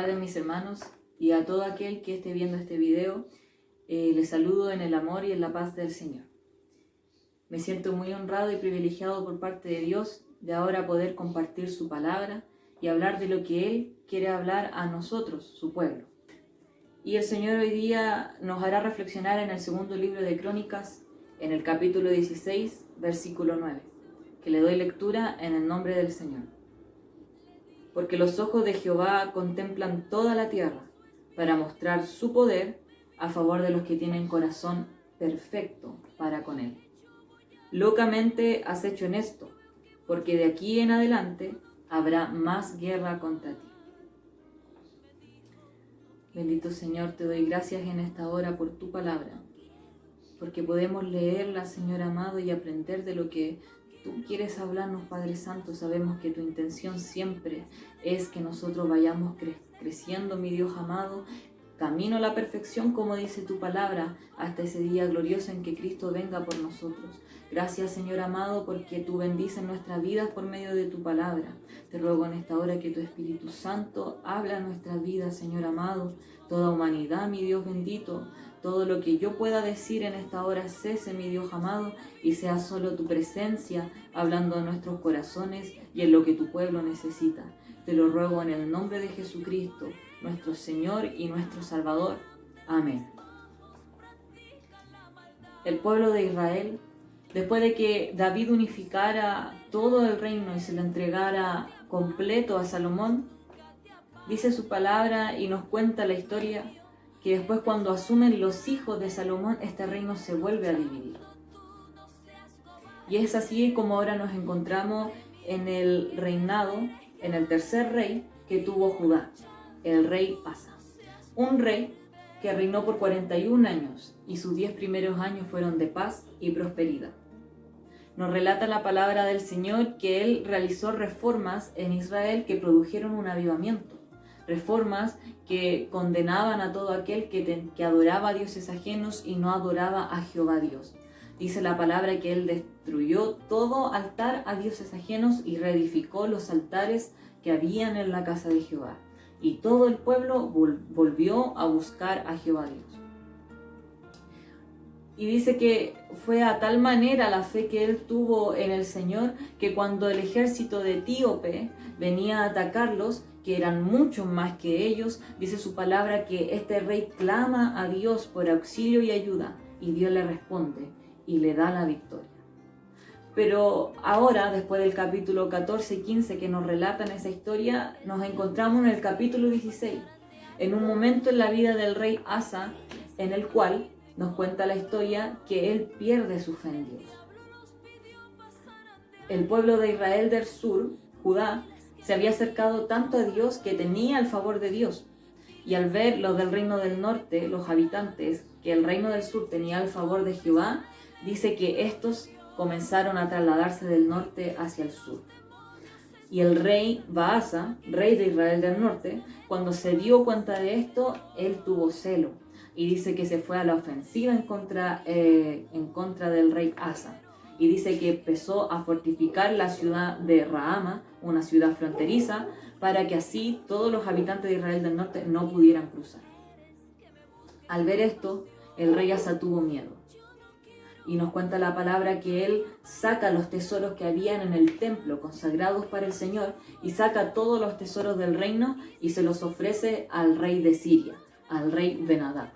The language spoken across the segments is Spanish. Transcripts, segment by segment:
tardes, mis hermanos, y a todo aquel que esté viendo este video. Les saludo en el amor y en la paz del Señor. Me siento muy honrado y privilegiado por parte de Dios de ahora poder compartir su palabra y hablar de lo que Él quiere hablar a nosotros, su pueblo. Y el Señor hoy día nos hará reflexionar en el segundo libro de Crónicas, en el capítulo 16, versículo 9, que le doy lectura en el nombre del Señor. Porque los ojos de Jehová contemplan toda la tierra para mostrar su poder a favor de los que tienen corazón perfecto para con Él. Locamente has hecho en esto, porque de aquí en adelante habrá más guerra contra ti. Bendito Señor, te doy gracias en esta hora por tu palabra, porque podemos leerla, Señor amado, y aprender de lo que tú quieres hablarnos, Padre Santo. Sabemos que tu intención siempre es que nosotros vayamos creciendo, mi Dios amado, camino a la perfección, como dice tu palabra, hasta ese día glorioso en que Cristo venga por nosotros. Gracias, Señor amado, porque tú bendices nuestras vidas por medio de tu palabra. Te ruego en esta hora que tu Espíritu Santo habla en nuestras vidas, Señor amado. Toda humanidad, mi Dios bendito, todo lo que yo pueda decir en esta hora cese, mi Dios amado, y sea solo tu presencia hablando en nuestros corazones y en lo que tu pueblo necesita. Te lo ruego en el nombre de Jesucristo, nuestro Señor y nuestro Salvador. Amén. El pueblo de Israel, después de que David unificara todo el reino y se lo entregara completo a Salomón, dice su palabra y nos cuenta la historia que después, cuando asumen los hijos de Salomón, este reino se vuelve a dividir. Y es así como ahora nos encontramos en el reinado, en el tercer rey que tuvo Judá, el rey Asa. Un rey que reinó por 41 años y sus 10 primeros años fueron de paz y prosperidad. Nos relata la palabra del Señor que él realizó reformas en Israel que produjeron un avivamiento. Reformas que condenaban a todo aquel que adoraba a dioses ajenos y no adoraba a Jehová Dios. Dice la palabra que él destruyó todo altar a dioses ajenos y reedificó los altares que habían en la casa de Jehová. Y todo el pueblo volvió a buscar a Jehová Dios. Y dice que fue a tal manera la fe que él tuvo en el Señor, que cuando el ejército de Etíope venía a atacarlos, que eran muchos más que ellos, dice su palabra que este rey clama a Dios por auxilio y ayuda, y Dios le responde y le da la victoria. Pero ahora, después del capítulo 14 y 15 que nos relatan esa historia, nos encontramos en el capítulo 16, en un momento en la vida del rey Asa, en el cual nos cuenta la historia que él pierde su fe en Dios. El pueblo de Israel del sur, Judá, se había acercado tanto a Dios que tenía el favor de Dios. Y al ver los del reino del norte, los habitantes, que el reino del sur tenía el favor de Jehová, dice que estos comenzaron a trasladarse del norte hacia el sur. Y el rey Baasa, rey de Israel del norte, cuando se dio cuenta de esto, él tuvo celo. Y dice que se fue a la ofensiva en contra del rey Asa. Y dice que empezó a fortificar la ciudad de Rahama, una ciudad fronteriza, para que así todos los habitantes de Israel del norte no pudieran cruzar. Al ver esto, el rey Asa tuvo miedo. Y nos cuenta la palabra que él saca los tesoros que habían en el templo consagrados para el Señor y saca todos los tesoros del reino y se los ofrece al rey de Siria, al rey Ben-Hadad.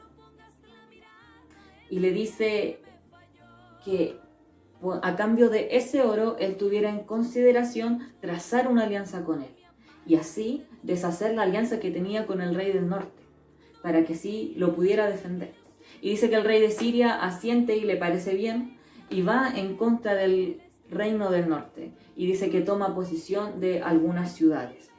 Y le dice que a cambio de ese oro, él tuviera en consideración trazar una alianza con él y así deshacer la alianza que tenía con el rey del norte, para que sí lo pudiera defender. Y dice que el rey de Siria asiente y le parece bien y va en contra del reino del norte y dice que toma posesión de algunas ciudades.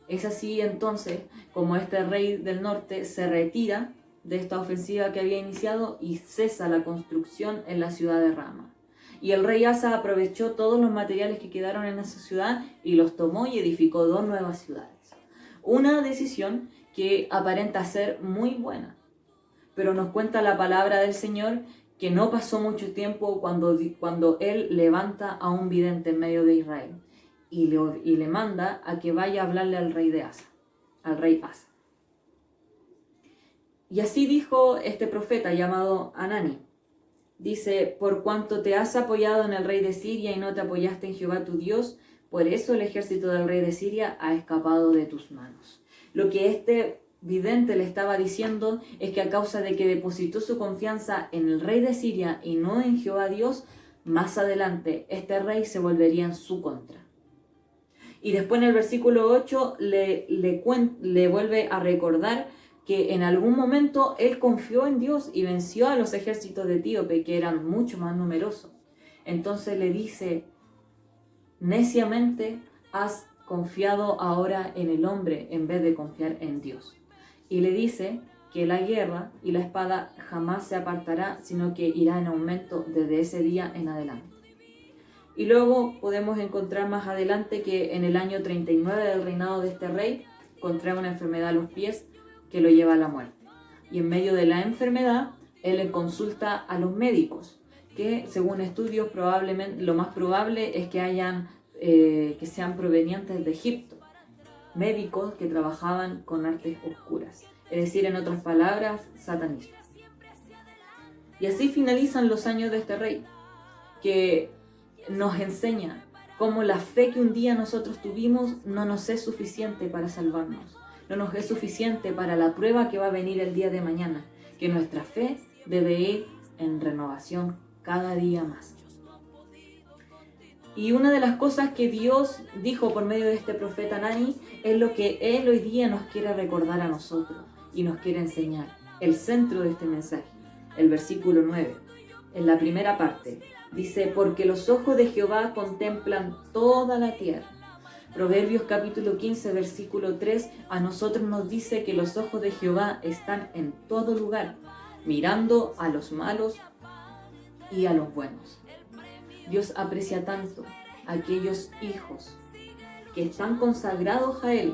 Es así entonces como este rey del norte se retira de esta ofensiva que había iniciado y cesa la construcción en la ciudad de Rama. Y el rey Asa aprovechó todos los materiales que quedaron en esa ciudad y los tomó y edificó 2 nuevas ciudades. Una decisión que aparenta ser muy buena, pero nos cuenta la palabra del Señor que no pasó mucho tiempo cuando él levanta a un vidente en medio de Israel y le manda a que vaya a hablarle al rey de Asa. al rey Asa. Y así dijo este profeta llamado Hanani. Dice, por cuanto te has apoyado en el rey de Siria y no te apoyaste en Jehová tu Dios, por eso el ejército del rey de Siria ha escapado de tus manos. Lo que este vidente le estaba diciendo es que a causa de que depositó su confianza en el rey de Siria y no en Jehová Dios, más adelante este rey se volvería en su contra. Y después en el versículo 8 le vuelve a recordar que en algún momento él confió en Dios y venció a los ejércitos de Etíope, que eran mucho más numerosos. Entonces le dice, neciamente has confiado ahora en el hombre en vez de confiar en Dios. Y le dice que la guerra y la espada jamás se apartará, sino que irá en aumento desde ese día en adelante. Y luego podemos encontrar más adelante que en el año 39 del reinado de este rey contrae una enfermedad a los pies que lo lleva a la muerte. Y en medio de la enfermedad, él le consulta a los médicos, que según estudios probablemente lo más probable es que sean provenientes de Egipto, médicos que trabajaban con artes oscuras, es decir, en otras palabras, satanismo. Y así finalizan los años de este rey, que nos enseña cómo la fe que un día nosotros tuvimos no nos es suficiente para salvarnos, no nos es suficiente para la prueba que va a venir el día de mañana, que nuestra fe debe ir en renovación cada día más. Y una de las cosas que Dios dijo por medio de este profeta Hanani es lo que Él hoy día nos quiere recordar a nosotros y nos quiere enseñar. El centro de este mensaje, el versículo 9, en la primera parte, dice, porque los ojos de Jehová contemplan toda la tierra. Proverbios capítulo 15, versículo 3, a nosotros nos dice que los ojos de Jehová están en todo lugar, mirando a los malos y a los buenos. Dios aprecia tanto a aquellos hijos que están consagrados a Él,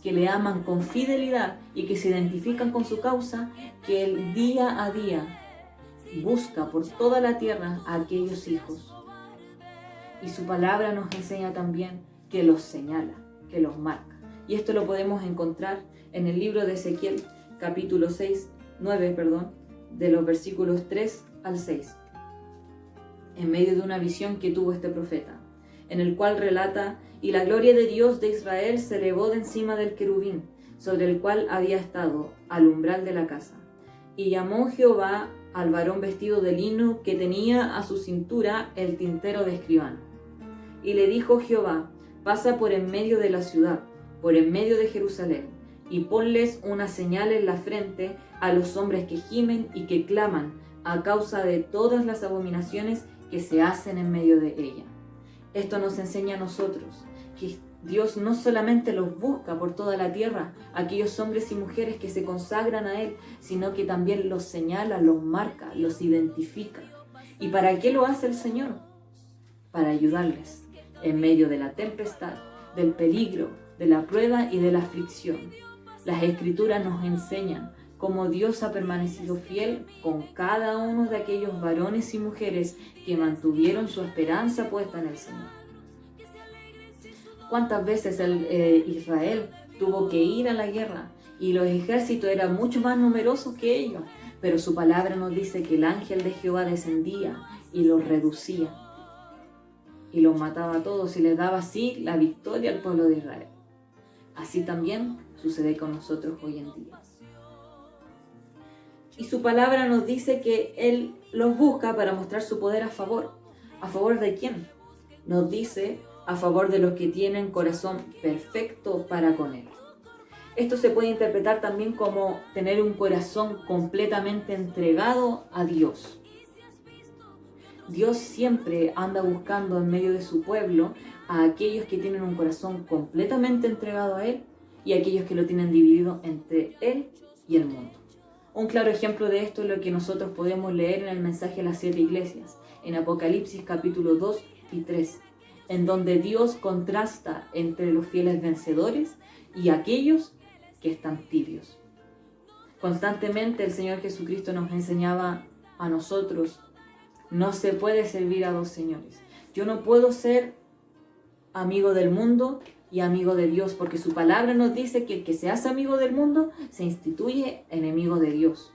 que le aman con fidelidad y que se identifican con su causa, que Él día a día busca por toda la tierra a aquellos hijos. Y su palabra nos enseña también que los señala, que los marca. Y esto lo podemos encontrar en el libro de Ezequiel, capítulo 9, de los versículos 3 al 6. En medio de una visión que tuvo este profeta, en el cual relata, y la gloria de Dios de Israel se elevó de encima del querubín, sobre el cual había estado, al umbral de la casa. Y llamó Jehová al varón vestido de lino que tenía a su cintura el tintero de escribano. Y le dijo Jehová, pasa por en medio de la ciudad, por en medio de Jerusalén, y ponles una señal en la frente a los hombres que gimen y que claman a causa de todas las abominaciones que se hacen en medio de ella. Esto nos enseña a nosotros que Dios no solamente los busca por toda la tierra, aquellos hombres y mujeres que se consagran a Él, sino que también los señala, los marca, los identifica. ¿Y para qué lo hace el Señor? Para ayudarles en medio de la tempestad, del peligro, de la prueba y de la aflicción. Las Escrituras nos enseñan cómo Dios ha permanecido fiel con cada uno de aquellos varones y mujeres que mantuvieron su esperanza puesta en el Señor. ¿Cuántas veces Israel tuvo que ir a la guerra y los ejércitos eran mucho más numerosos que ellos? Pero su palabra nos dice que el ángel de Jehová descendía y los reducía y los mataba a todos y les daba así la victoria al pueblo de Israel. Así también sucede con nosotros hoy en día. Y su palabra nos dice que Él los busca para mostrar su poder a favor. ¿A favor de quién? Nos dice a favor de los que tienen corazón perfecto para con Él. Esto se puede interpretar también como tener un corazón completamente entregado a Dios. Dios siempre anda buscando en medio de su pueblo a aquellos que tienen un corazón completamente entregado a Él y a aquellos que lo tienen dividido entre Él y el mundo. Un claro ejemplo de esto es lo que nosotros podemos leer en el mensaje a las 7 iglesias, en Apocalipsis capítulo 2 y 3, en donde Dios contrasta entre los fieles vencedores y aquellos que están tibios. Constantemente el Señor Jesucristo nos enseñaba a nosotros, no se puede servir a dos señores. Yo no puedo ser amigo del mundo y amigo de Dios, porque su palabra nos dice que el que se hace amigo del mundo se instituye enemigo de Dios.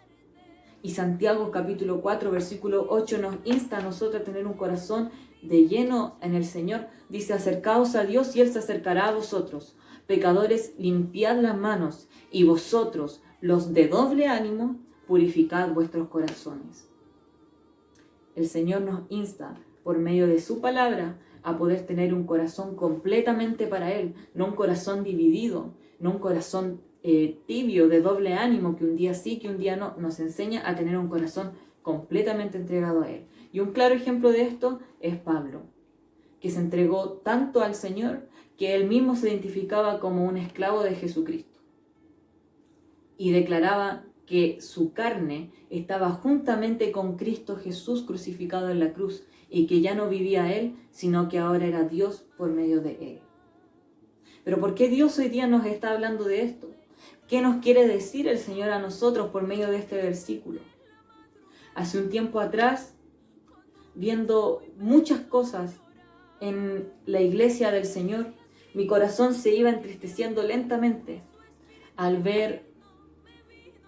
Y Santiago capítulo 4 versículo 8 nos insta a nosotros a tener un corazón de lleno en el Señor. Dice: acercaos a Dios y Él se acercará a vosotros. Pecadores, limpiad las manos, y vosotros, los de doble ánimo, purificad vuestros corazones. El Señor nos insta por medio de su palabra a poder tener un corazón completamente para Él, no un corazón dividido, no un corazón tibio, de doble ánimo, que un día sí, que un día no. Nos enseña a tener un corazón completamente entregado a Él. Y un claro ejemplo de esto es Pablo, que se entregó tanto al Señor que él mismo se identificaba como un esclavo de Jesucristo y declaraba que su carne estaba juntamente con Cristo Jesús crucificado en la cruz, y que ya no vivía él, sino que ahora era Dios por medio de él. Pero ¿por qué Dios hoy día nos está hablando de esto? ¿Qué nos quiere decir el Señor a nosotros por medio de este versículo? Hace un tiempo atrás, viendo muchas cosas en la iglesia del Señor, mi corazón se iba entristeciendo lentamente al ver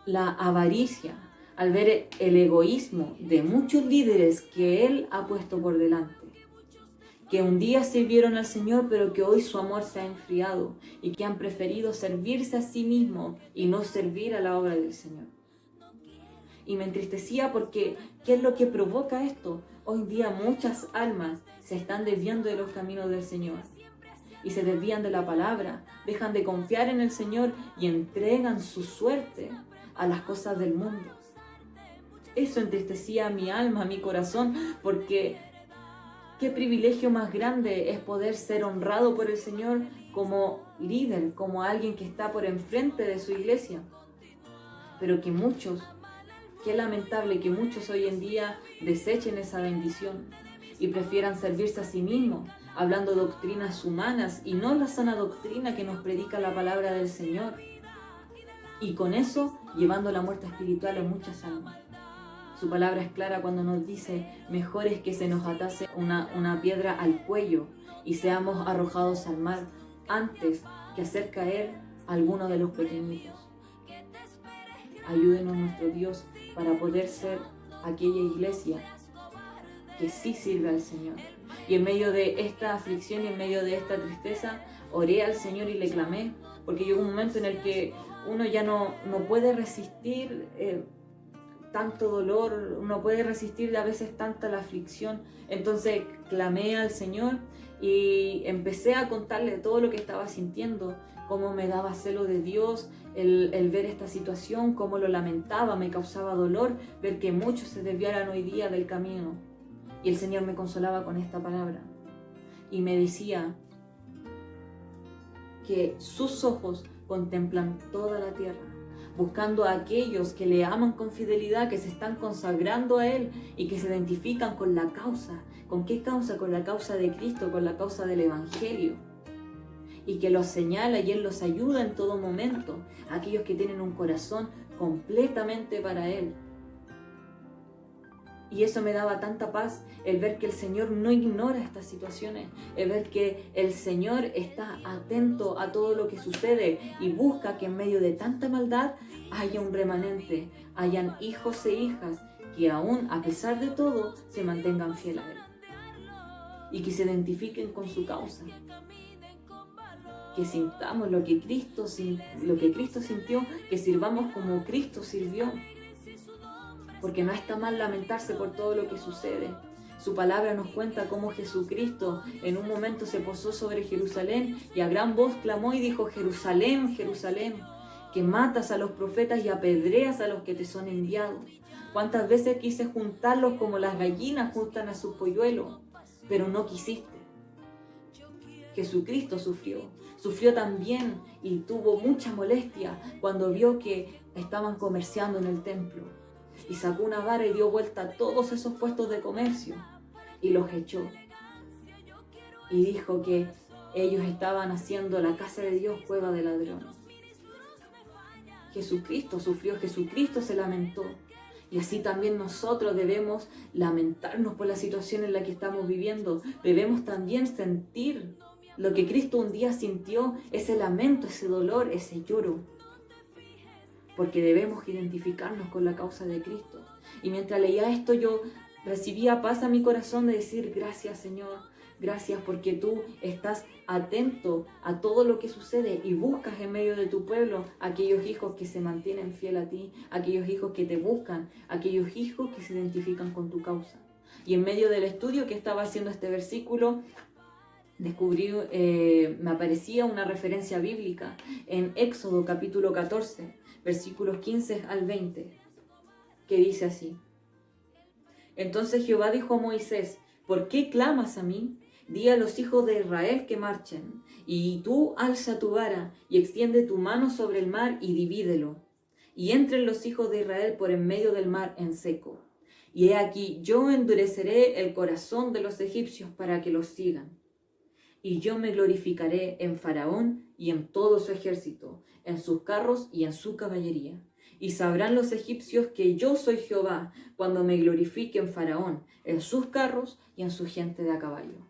la avaricia, al ver el egoísmo de muchos líderes que Él ha puesto por delante, que un día sirvieron al Señor, pero que hoy su amor se ha enfriado y que han preferido servirse a sí mismos y no servir a la obra del Señor. Y me entristecía porque, ¿qué es lo que provoca esto? Hoy día muchas almas se están desviando de los caminos del Señor y se desvían de la palabra, dejan de confiar en el Señor y entregan su suerte a las cosas del mundo. Eso entristecía a mi alma, a mi corazón, porque qué privilegio más grande es poder ser honrado por el Señor como líder, como alguien que está por enfrente de su iglesia. Pero que muchos, qué lamentable que muchos hoy en día desechen esa bendición y prefieran servirse a sí mismos, hablando doctrinas humanas y no la sana doctrina que nos predica la palabra del Señor. Y con eso, llevando la muerte espiritual a muchas almas. Su palabra es clara cuando nos dice: mejor es que se nos atase una piedra al cuello y seamos arrojados al mar antes que hacer caer a alguno de los pequeñitos. Ayúdenos nuestro Dios para poder ser aquella iglesia que sí sirve al Señor. Y en medio de esta aflicción y en medio de esta tristeza, oré al Señor y le clamé, porque llegó un momento en el que uno ya no puede resistir tanto dolor, no puede resistir a veces tanta la aflicción. Entonces clamé al Señor y empecé a contarle todo lo que estaba sintiendo, cómo me daba celo de Dios el ver esta situación, cómo lo lamentaba, me causaba dolor ver que muchos se desviaran hoy día del camino. Y el Señor me consolaba con esta palabra y me decía que sus ojos contemplan toda la tierra, buscando a aquellos que le aman con fidelidad, que se están consagrando a Él y que se identifican con la causa. ¿Con qué causa? Con la causa de Cristo, con la causa del Evangelio. Y que los señala y Él los ayuda en todo momento, aquellos que tienen un corazón completamente para Él. Y eso me daba tanta paz, el ver que el Señor no ignora estas situaciones, el ver que el Señor está atento a todo lo que sucede y busca que en medio de tanta maldad haya un remanente, hayan hijos e hijas que aún a pesar de todo se mantengan fieles a Él y que se identifiquen con su causa. Que sintamos lo que Cristo sintió, que sirvamos como Cristo sirvió. Porque no está mal lamentarse por todo lo que sucede. Su palabra nos cuenta cómo Jesucristo en un momento se posó sobre Jerusalén y a gran voz clamó y dijo: Jerusalén, Jerusalén, que matas a los profetas y apedreas a los que te son enviados. ¿Cuántas veces quise juntarlos como las gallinas juntan a sus polluelos? Pero no quisiste. Jesucristo sufrió también y tuvo mucha molestia cuando vio que estaban comerciando en el templo. Y sacó una vara y dio vuelta a todos esos puestos de comercio y los echó. Y dijo que ellos estaban haciendo la casa de Dios cueva de ladrones. Jesucristo sufrió, Jesucristo se lamentó. Y así también nosotros debemos lamentarnos por la situación en la que estamos viviendo. Debemos también sentir Lo que Cristo un día sintió, ese lamento, ese dolor, ese lloro. Porque debemos identificarnos con la causa de Cristo. Y mientras leía esto, yo recibía paz a mi corazón de decir, gracias Señor, gracias porque tú estás atento a todo lo que sucede y buscas en medio de tu pueblo aquellos hijos que se mantienen fiel a ti, aquellos hijos que te buscan, aquellos hijos que se identifican con tu causa. Y en medio del estudio que estaba haciendo este versículo, descubrí, me aparecía una referencia bíblica en Éxodo capítulo 14, versículos 15 al 20, que dice así: Entonces Jehová dijo a Moisés, ¿por qué clamas a mí? Di a los hijos de Israel que marchen, y tú alza tu vara y extiende tu mano sobre el mar y divídelo, y entren los hijos de Israel por en medio del mar en seco. Y he aquí, yo endureceré el corazón de los egipcios para que los sigan. Y yo me glorificaré en Faraón y en todo su ejército, en sus carros y en su caballería. Y sabrán los egipcios que yo soy Jehová, cuando me glorifique en Faraón, en sus carros y en su gente de a caballo.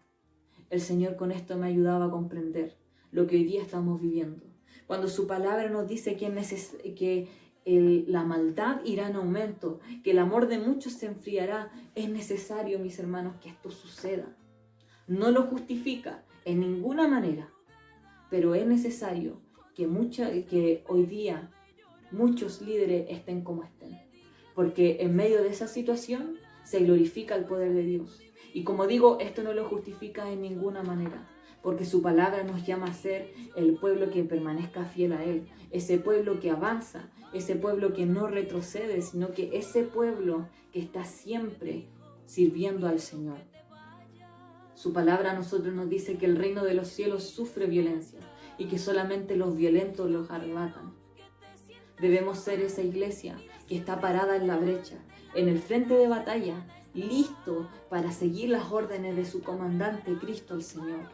El Señor con esto me ayudaba a comprender lo que hoy día estamos viviendo. Cuando su palabra nos dice que la maldad irá en aumento, que el amor de muchos se enfriará, es necesario, mis hermanos, que esto suceda. No lo justifica en ninguna manera, pero es necesario que hoy día muchos líderes estén como estén, porque en medio de esa situación se glorifica el poder de Dios. Y como digo, esto no lo justifica en ninguna manera, porque su palabra nos llama a ser el pueblo que permanezca fiel a Él, ese pueblo que avanza, ese pueblo que no retrocede, sino que ese pueblo que está siempre sirviendo al Señor. Su palabra a nosotros nos dice que el reino de los cielos sufre violencia y que solamente los violentos los arrebatan. Debemos ser esa iglesia que está parada en la brecha, en el frente de batalla, listo para seguir las órdenes de su comandante, Cristo el Señor.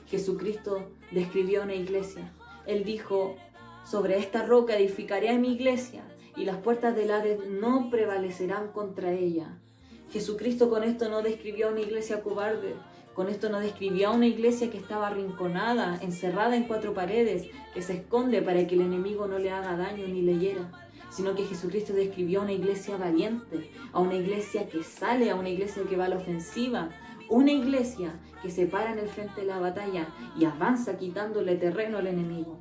Jesucristo describió una iglesia. Él dijo, sobre esta roca edificaré a mi iglesia y las puertas del Hades no prevalecerán contra ella. Jesucristo con esto no describió a una iglesia cobarde, con esto no describió a una iglesia que estaba arrinconada, encerrada en cuatro paredes, que se esconde para que el enemigo no le haga daño ni le hiera, sino que Jesucristo describió a una iglesia valiente, a una iglesia que sale, a una iglesia que va a la ofensiva, una iglesia que se para en el frente de la batalla y avanza quitándole terreno al enemigo.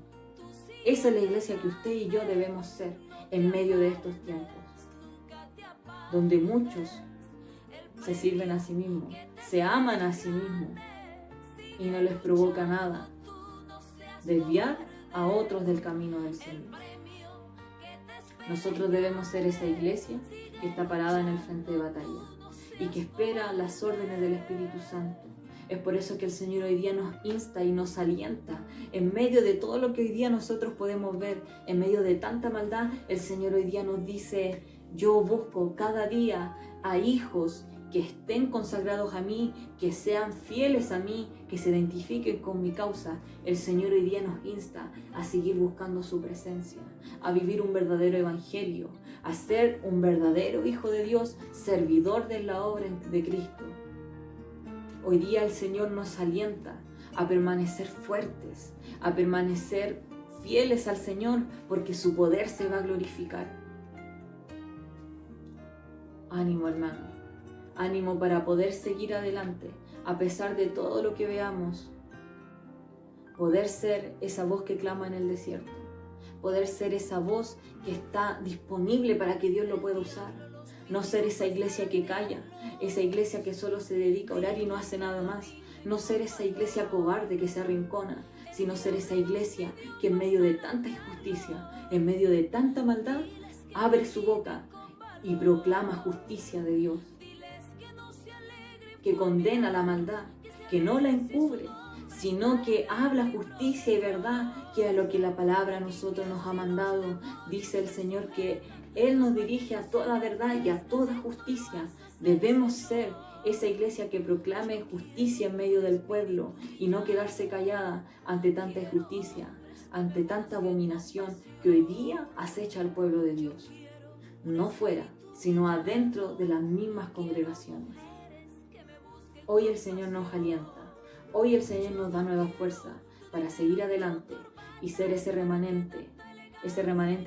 Esa es la iglesia que usted y yo debemos ser en medio de estos tiempos, donde muchos se sirven a sí mismos, se aman a sí mismos y no les provoca nada desviar a otros del camino del Señor. Nosotros debemos ser esa iglesia que está parada en el frente de batalla y que espera las órdenes del Espíritu Santo. Es por eso que el Señor hoy día nos insta y nos alienta. En medio de todo lo que hoy día nosotros podemos ver, en medio de tanta maldad, el Señor hoy día nos dice, yo busco cada día a hijos que estén consagrados a mí, que sean fieles a mí, que se identifiquen con mi causa. El Señor hoy día nos insta a seguir buscando su presencia, a vivir un verdadero evangelio, a ser un verdadero hijo de Dios, servidor de la obra de Cristo. Hoy día el Señor nos alienta a permanecer fuertes, a permanecer fieles al Señor, porque su poder se va a glorificar. Ánimo, hermano. Ánimo para poder seguir adelante, a pesar de todo lo que veamos. Poder ser esa voz que clama en el desierto. Poder ser esa voz que está disponible para que Dios lo pueda usar. No ser esa iglesia que calla, esa iglesia que solo se dedica a orar y no hace nada más. No ser esa iglesia cobarde que se arrincona, sino ser esa iglesia que en medio de tanta injusticia, en medio de tanta maldad, abre su boca y proclama justicia de Dios, que condena la maldad, que no la encubre, sino que habla justicia y verdad, que a lo que la palabra a nosotros nos ha mandado. Dice el Señor que Él nos dirige a toda verdad y a toda justicia. Debemos ser esa iglesia que proclame justicia en medio del pueblo y no quedarse callada ante tanta injusticia, ante tanta abominación que hoy día acecha al pueblo de Dios. No fuera, sino adentro de las mismas congregaciones. Hoy el Señor nos alienta. Hoy el Señor nos da nueva fuerza para seguir adelante y ser ese remanente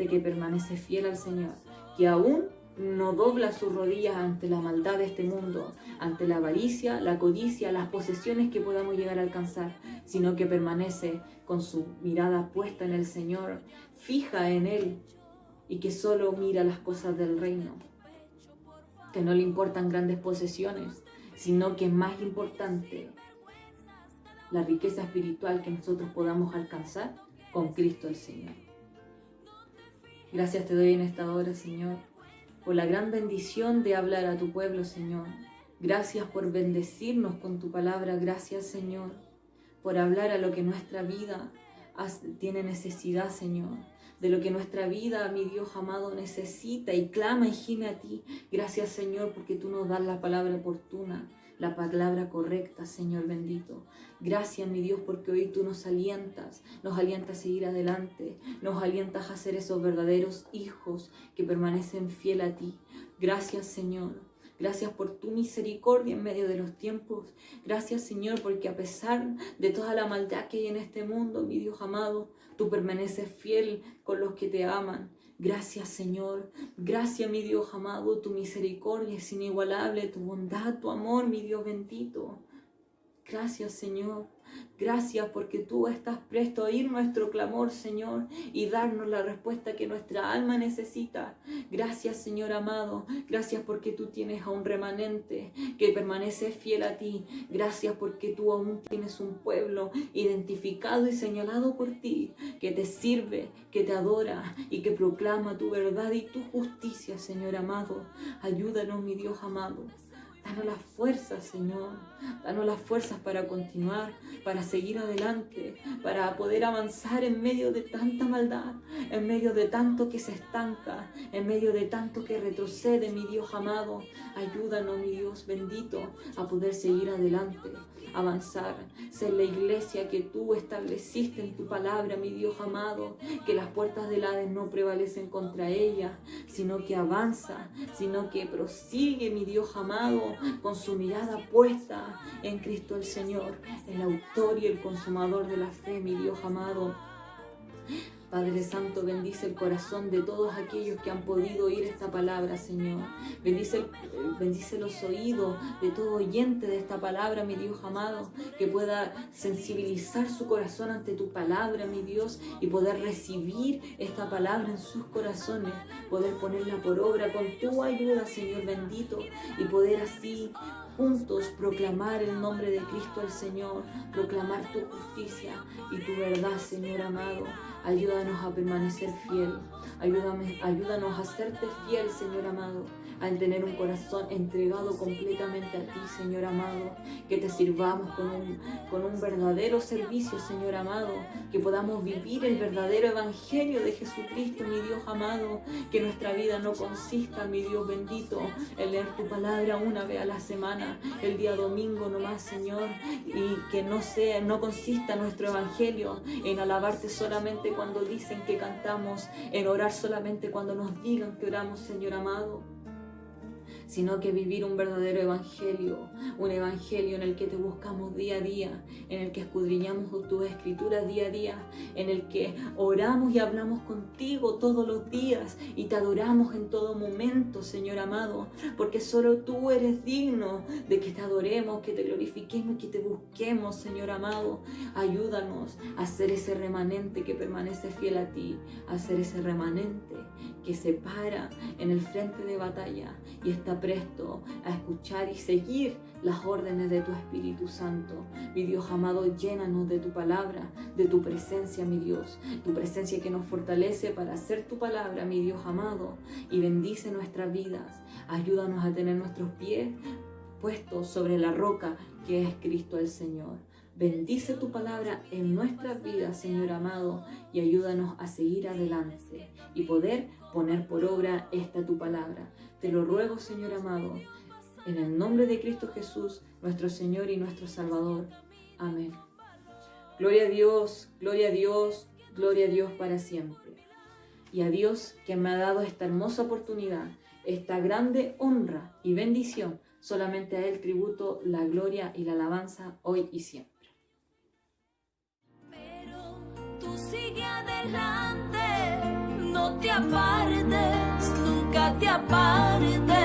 que permanece fiel al Señor, que aún no dobla sus rodillas ante la maldad de este mundo, ante la avaricia, la codicia, las posesiones que podamos llegar a alcanzar, sino que permanece con su mirada puesta en el Señor, fija en Él, y que solo mira las cosas del reino, que no le importan grandes posesiones, sino que es más importante la riqueza espiritual que nosotros podamos alcanzar con Cristo el Señor. Gracias te doy en esta hora, Señor, por la gran bendición de hablar a tu pueblo, Señor. Gracias por bendecirnos con tu palabra. Gracias, Señor, por hablar a lo que nuestra vida tiene necesidad, Señor. De lo que nuestra vida, mi Dios amado, necesita y clama y gime a ti. Gracias, Señor, porque tú nos das la palabra oportuna, la palabra correcta, Señor bendito. Gracias, mi Dios, porque hoy tú nos alientas a seguir adelante, nos alientas a ser esos verdaderos hijos que permanecen fiel a ti. Gracias, Señor. Gracias por tu misericordia en medio de los tiempos. Gracias, Señor, porque a pesar de toda la maldad que hay en este mundo, mi Dios amado, tú permaneces fiel con los que te aman. Gracias, Señor. Gracias, mi Dios amado. Tu misericordia es inigualable, tu bondad, tu amor, mi Dios bendito. Gracias, Señor. Gracias porque tú estás presto a oír nuestro clamor, Señor, y darnos la respuesta que nuestra alma necesita. Gracias, Señor amado. Gracias porque tú tienes a un remanente que permanece fiel a ti. Gracias porque tú aún tienes un pueblo identificado y señalado por ti, que te sirve, que te adora y que proclama tu verdad y tu justicia, Señor amado. Ayúdanos, mi Dios amado. Danos las fuerzas, Señor. Danos las fuerzas para continuar, para seguir adelante, para poder avanzar en medio de tanta maldad, en medio de tanto que se estanca, en medio de tanto que retrocede, mi Dios amado. Ayúdanos, mi Dios bendito, a poder seguir adelante, avanzar, ser la iglesia que tú estableciste en tu palabra, mi Dios amado, que las puertas del Hades no prevalecen contra ella, sino que avanza, sino que prosigue, mi Dios amado, con su mirada puesta en Cristo el Señor, el autor y el consumador de la fe, mi Dios amado. Padre Santo, bendice el corazón de todos aquellos que han podido oír esta palabra, Señor. Bendice los oídos de todo oyente de esta palabra, mi Dios amado, que pueda sensibilizar su corazón ante tu palabra, mi Dios, y poder recibir esta palabra en sus corazones, poder ponerla por obra con tu ayuda, Señor bendito, y poder así juntos proclamar el nombre de Cristo el Señor, proclamar tu justicia y tu verdad, Señor amado. Ayúdanos a permanecer fiel, ayúdanos a serte fiel, Señor amado, a tener un corazón entregado completamente a ti, Señor amado, que te sirvamos con un verdadero servicio, Señor amado, que podamos vivir el verdadero evangelio de Jesucristo, mi Dios amado, que nuestra vida no consista, mi Dios bendito, en leer tu palabra una vez a la semana, el día domingo nomás, Señor, y que no consista nuestro evangelio en alabarte solamente cuando dicen que cantamos, en orar solamente cuando nos digan que oramos, Señor amado, sino que vivir un verdadero evangelio, un evangelio en el que te buscamos día a día, en el que escudriñamos tus escrituras día a día, en el que oramos y hablamos contigo todos los días y te adoramos en todo momento, Señor amado, porque solo tú eres digno de que te adoremos, que te glorifiquemos y que te busquemos, Señor amado. Ayúdanos a ser ese remanente que permanece fiel a ti, a ser ese remanente que se para en el frente de batalla y está presto a escuchar y seguir las órdenes de tu Espíritu Santo. Mi Dios amado, llénanos de tu palabra, de tu presencia, mi Dios, tu presencia que nos fortalece para hacer tu palabra, mi Dios amado, y bendice nuestras vidas. Ayúdanos a tener nuestros pies puestos sobre la roca que es Cristo el Señor. Bendice tu palabra en nuestras vidas, Señor amado, y ayúdanos a seguir adelante y poder poner por obra esta tu palabra. Te lo ruego, Señor amado, en el nombre de Cristo Jesús, nuestro Señor y nuestro Salvador. Amén. Gloria a Dios, gloria a Dios, gloria a Dios para siempre. Y a Dios que me ha dado esta hermosa oportunidad, esta grande honra y bendición, solamente a Él tributo la gloria y la alabanza hoy y siempre. Sigue adelante, no te apartes, nunca te apartes.